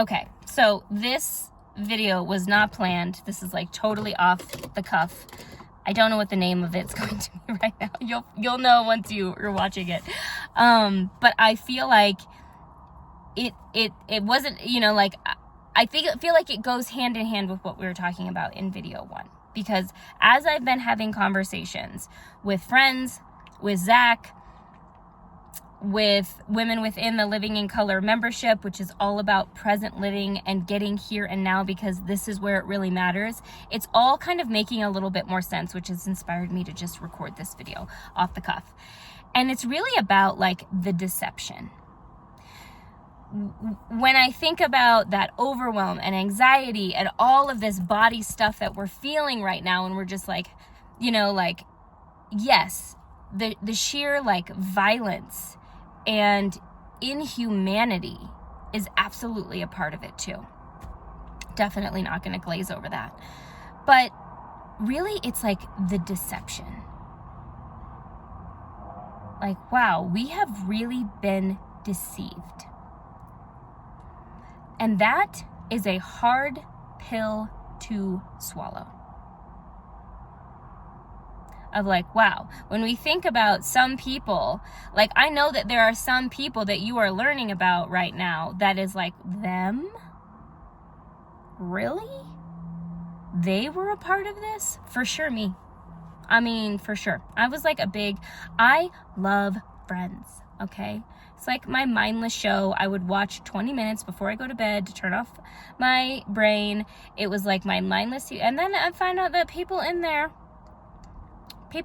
Okay, so this video was not planned. This is like totally off the cuff. I don't know what the name of it's going to be right now. You'll know once you're watching it. But I feel like it wasn't, like I feel like it goes hand in hand with what we were talking about in video 1. Because as I've been having conversations with friends, with Zach, with women within the Living in Color membership, which is all about present living and getting here and now, because this is where it really matters. It's all kind of making a little bit more sense, which has inspired me to just record this video off the cuff. And it's really about like the deception. When I think about that overwhelm and anxiety and all of this body stuff that we're feeling right now, and we're just like, yes, the sheer like violence and inhumanity is absolutely a part of it too. Definitely not going to glaze over that. But really, it's like the deception. Like, wow, we have really been deceived. And that is a hard pill to swallow. Of like, wow, when we think about some people, like I know that there are some people that you are learning about right now that is like, them? Really? They were a part of this? For sure, me. I mean, for sure. I was like I love Friends, okay? It's like my mindless show. I would watch 20 minutes before I go to bed to turn off my brain. It was like my mindless, and then I find out that people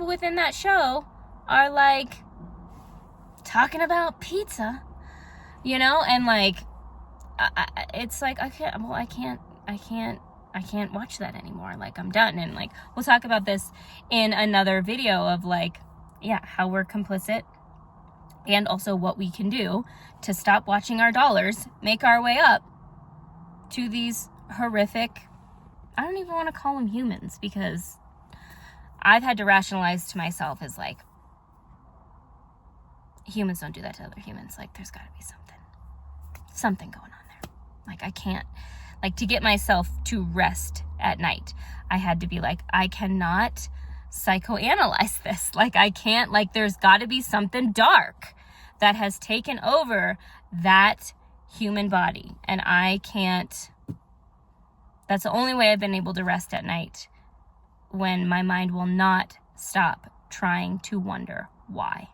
within that show are like talking about pizza, and like, it's like, I can't watch that anymore. Like, I'm done. And like, we'll talk about this in another video of like, yeah, how we're complicit and also what we can do to stop watching our dollars make our way up to these horrific, I don't even want to call them humans, because I've had to rationalize to myself as like, humans don't do that to other humans. Like, there's got to be something going on there. Like, I can't, like, to get myself to rest at night, I had to be like, I cannot psychoanalyze this. Like, I can't, like, there's got to be something dark that has taken over that human body. And I can't, that's the only way I've been able to rest at night, when my mind will not stop trying to wonder why,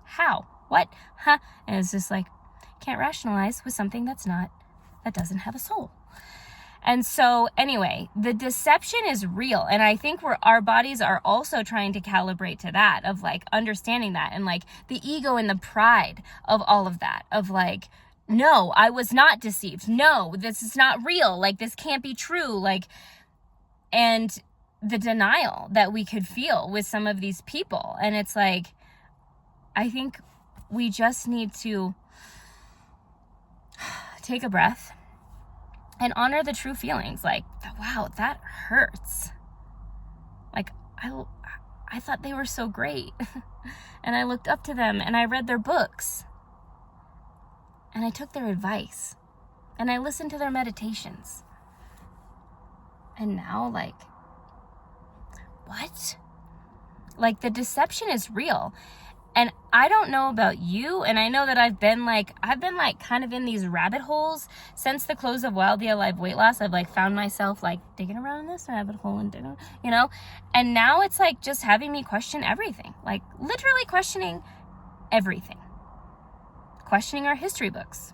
how, what, huh? And it's just like, can't rationalize with something that doesn't have a soul. And so anyway, the deception is real. And I think our bodies are also trying to calibrate to that, of like understanding that, and like the ego and the pride of all of that, of like, no, I was not deceived. No, this is not real. Like, this can't be true. Like, and the denial that we could feel with some of these people. And it's like, I think we just need to take a breath and honor the true feelings. Like, wow, that hurts. Like, I thought they were so great. And I looked up to them, and I read their books, and I took their advice, and I listened to their meditations. And now, like, what? Like, the deception is real. And I don't know about you, and I know that I've been kind of in these rabbit holes since the close of Wildly Alive Weight Loss. I've like found myself like digging around in this rabbit hole and digging, and now it's like just having me question everything, like literally questioning everything, questioning our history books,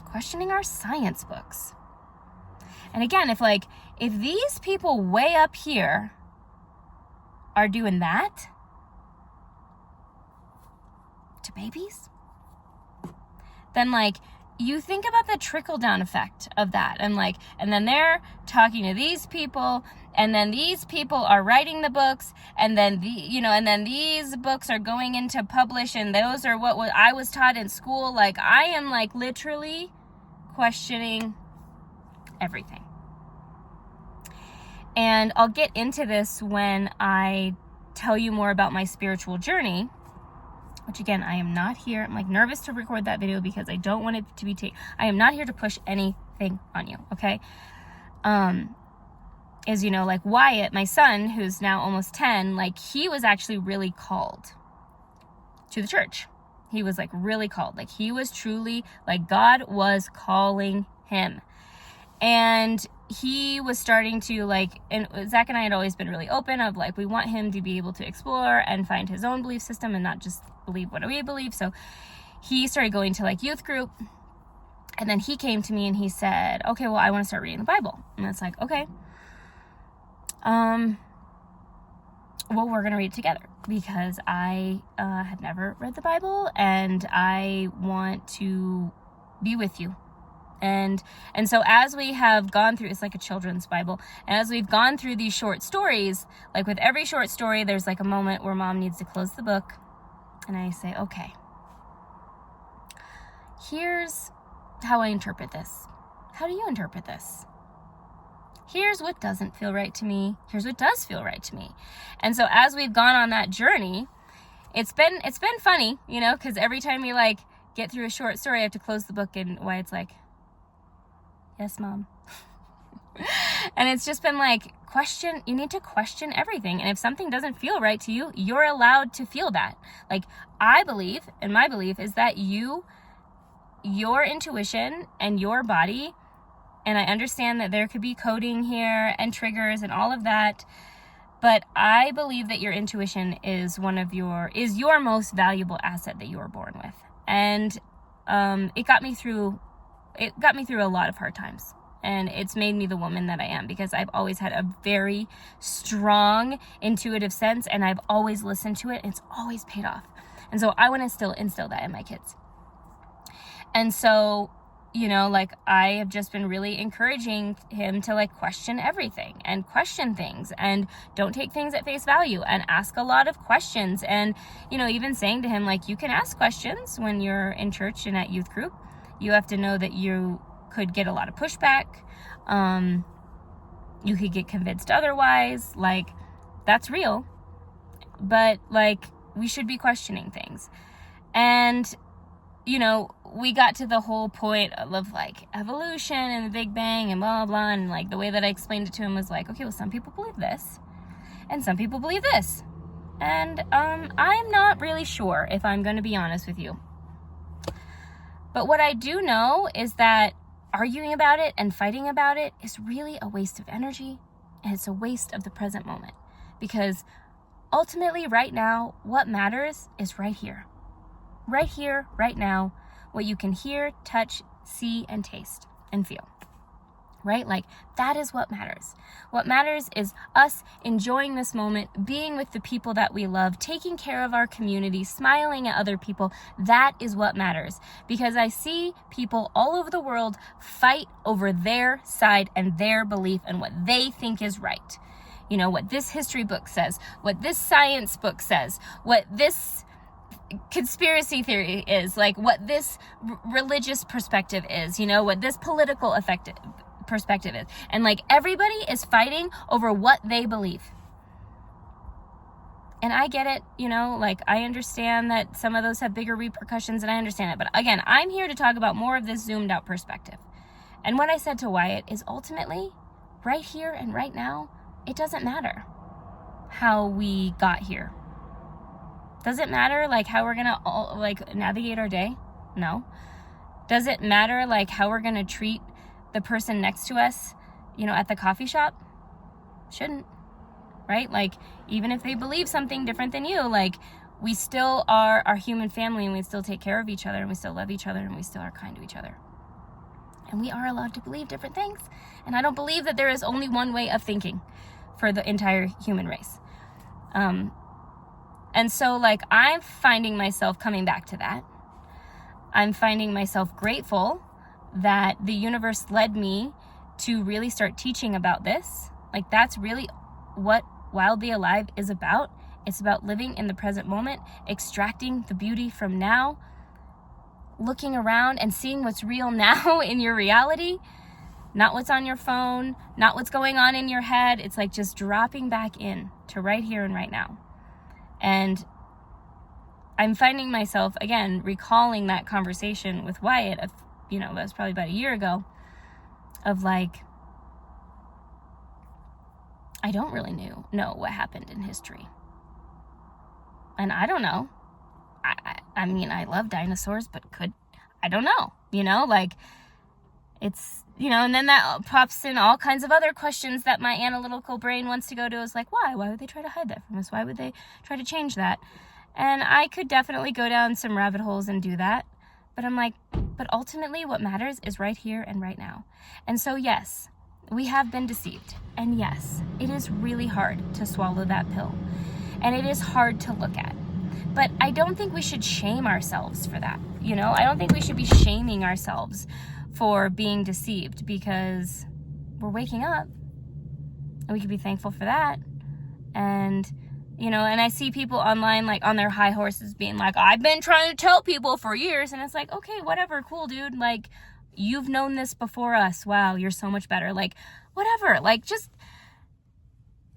questioning our science books. And again, if these people way up here are doing that to babies, then like, you think about the trickle down effect of that, and then they're talking to these people, and then these people are writing the books, and then these books are going into publish, and those are what I was taught in school. Like, I am like literally questioning everything. And I'll get into this when I tell you more about my spiritual journey, which again, I am not here. I'm like nervous to record that video because I don't want it to be I am not here to push anything on you, okay? Is, you know, like Wyatt, my son, who's now almost 10, like he was actually really called to the church. He was like really called. Like he was truly, like God was calling him. And he was starting to like, and Zach and I had always been really open of like, we want him to be able to explore and find his own belief system and not just believe what we believe. So he started going to like youth group. And then he came to me and he said, okay, well, I want to start reading the Bible. And it's like, okay. Well, we're going to read it together because I had never read the Bible and I want to be with you. And so as we have gone through, it's like a children's Bible. And as we've gone through these short stories, like with every short story, there's like a moment where mom needs to close the book. And I say, okay, here's how I interpret this. How do you interpret this? Here's what doesn't feel right to me. Here's what does feel right to me. And so as we've gone on that journey, it's been funny, you know, because every time we like get through a short story, I have to close the book and Wyatt's like, yes, Mom. And it's just been like, you need to question everything. And if something doesn't feel right to you, you're allowed to feel that. Like I believe, and my belief is that your intuition and your body, and I understand that there could be coding here and triggers and all of that, but I believe that your intuition is your most valuable asset that you were born with. And it got me through a lot of hard times. And it's made me the woman that I am because I've always had a very strong intuitive sense and I've always listened to it. And it's always paid off. And so I want to still instill that in my kids. And so, you know, like I have just been really encouraging him to like question everything and question things and don't take things at face value and ask a lot of questions. And, you know, even saying to him, like, you can ask questions when you're in church and at youth group. You have to know that you could get a lot of pushback. You could get convinced otherwise. Like, that's real. But, like, we should be questioning things. And, you know, we got to the whole point of, like, evolution and the Big Bang and blah, blah, blah. And, like, the way that I explained it to him was like, okay, well, some people believe this. And some people believe this. And I'm not really sure, if I'm going to be honest with you. But what I do know is that arguing about it and fighting about it is really a waste of energy and it's a waste of the present moment. Because ultimately right now, what matters is right here. Right here, right now, what you can hear, touch, see, and taste and feel. Right? Like that is what matters. What matters is us enjoying this moment, being with the people that we love, taking care of our community, smiling at other people. That is what matters. Because I see people all over the world fight over their side and their belief and what they think is right. You know, what this history book says, what this science book says, what this conspiracy theory is, like what this religious perspective is, you know, what this political perspective is. And like everybody is fighting over what they believe. And I get it, you know, like I understand that some of those have bigger repercussions and I understand it. But again, I'm here to talk about more of this zoomed out perspective. And what I said to Wyatt is ultimately right here and right now, it doesn't matter how we got here. Does it matter like how we're gonna like navigate our day? No. Does it matter like how we're gonna treat the person next to us, you know, at the coffee shop? Shouldn't, right? Like, even if they believe something different than you, like, we still are our human family and we still take care of each other and we still love each other and we still are kind to each other. And we are allowed to believe different things. And I don't believe that there is only one way of thinking for the entire human race. And so, like, I'm finding myself coming back to that. I'm finding myself grateful that the universe led me to really start teaching about this. Like, that's really what Wildly Alive is about. It's about living in the present moment, extracting the beauty from now, looking around and seeing what's real now in your reality, not what's on your phone, not what's going on in your head. It's like just dropping back in to right here and right now. And I'm finding myself, again, recalling that conversation with Wyatt, that was probably about a year ago, of like, I don't really know what happened in history. And I don't know. I mean, I love dinosaurs, but I don't know, like, it's, and then that pops in all kinds of other questions that my analytical brain wants to go to. Is like, why would they try to hide that from us? Why would they try to change that? And I could definitely go down some rabbit holes and do that. But I'm like, but ultimately what matters is right here and right now. And so, yes, we have been deceived. And yes, it is really hard to swallow that pill. And it is hard to look at. But I don't think we should shame ourselves for that. I don't think we should be shaming ourselves for being deceived, because we're waking up and we could be thankful for that. And, and I see people online, like, on their high horses being like, I've been trying to tell people for years. And it's like, okay, whatever, cool, dude. Like, you've known this before us. Wow, you're so much better. Like, whatever. Like, just,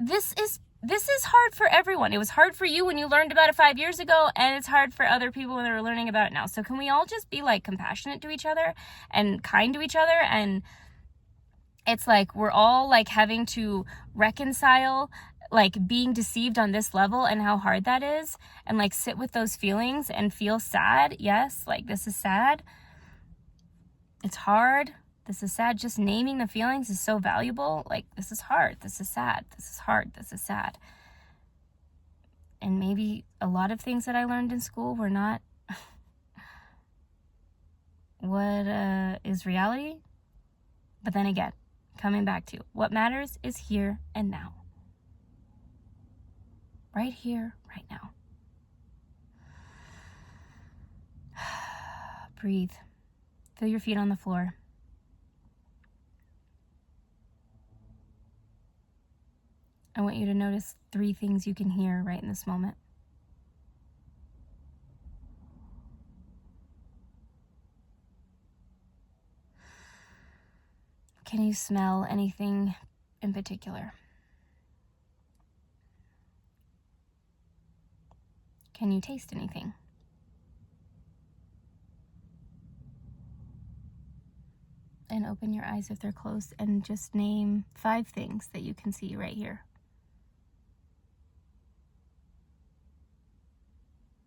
this is hard for everyone. It was hard for you when you learned about it 5 years ago, and it's hard for other people when they're learning about it now. So can we all just be, like, compassionate to each other and kind to each other? And it's like we're all, like, having to reconcile, like, being deceived on this level and how hard that is, and, like, sit with those feelings and feel sad. Yes, like, this is sad. It's hard. This is sad. Just naming the feelings is so valuable. Like, this is hard. This is sad. This is hard. This is sad. And maybe a lot of things that I learned in school were not what is reality. But then again, coming back to what matters is here and now. Right here, right now. Breathe. Feel your feet on the floor. I want you to notice 3 things you can hear right in this moment. Can you smell anything in particular? Can you taste anything? And open your eyes if they're closed and just name 5 things that you can see right here.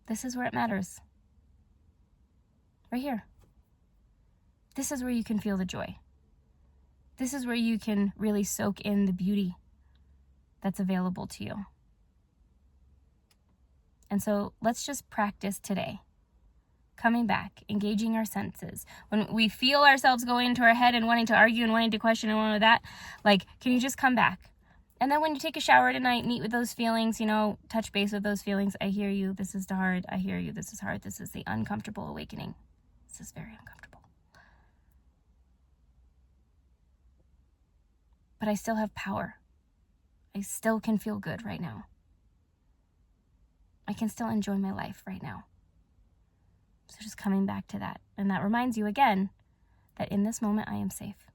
This is where it matters. Right here. This is where you can feel the joy. This is where you can really soak in the beauty that's available to you. And so let's just practice today. Coming back, engaging our senses. When we feel ourselves going into our head and wanting to argue and wanting to question and wanting that, like, can you just come back? And then when you take a shower tonight, meet with those feelings, touch base with those feelings. I hear you. This is hard. I hear you. This is hard. This is the uncomfortable awakening. This is very uncomfortable. But I still have power. I still can feel good right now. I can still enjoy my life right now. So just coming back to that. And that reminds you again that in this moment I am safe.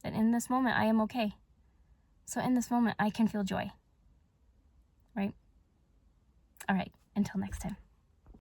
That in this moment I am okay. So in this moment I can feel joy. Right? All right. Until next time.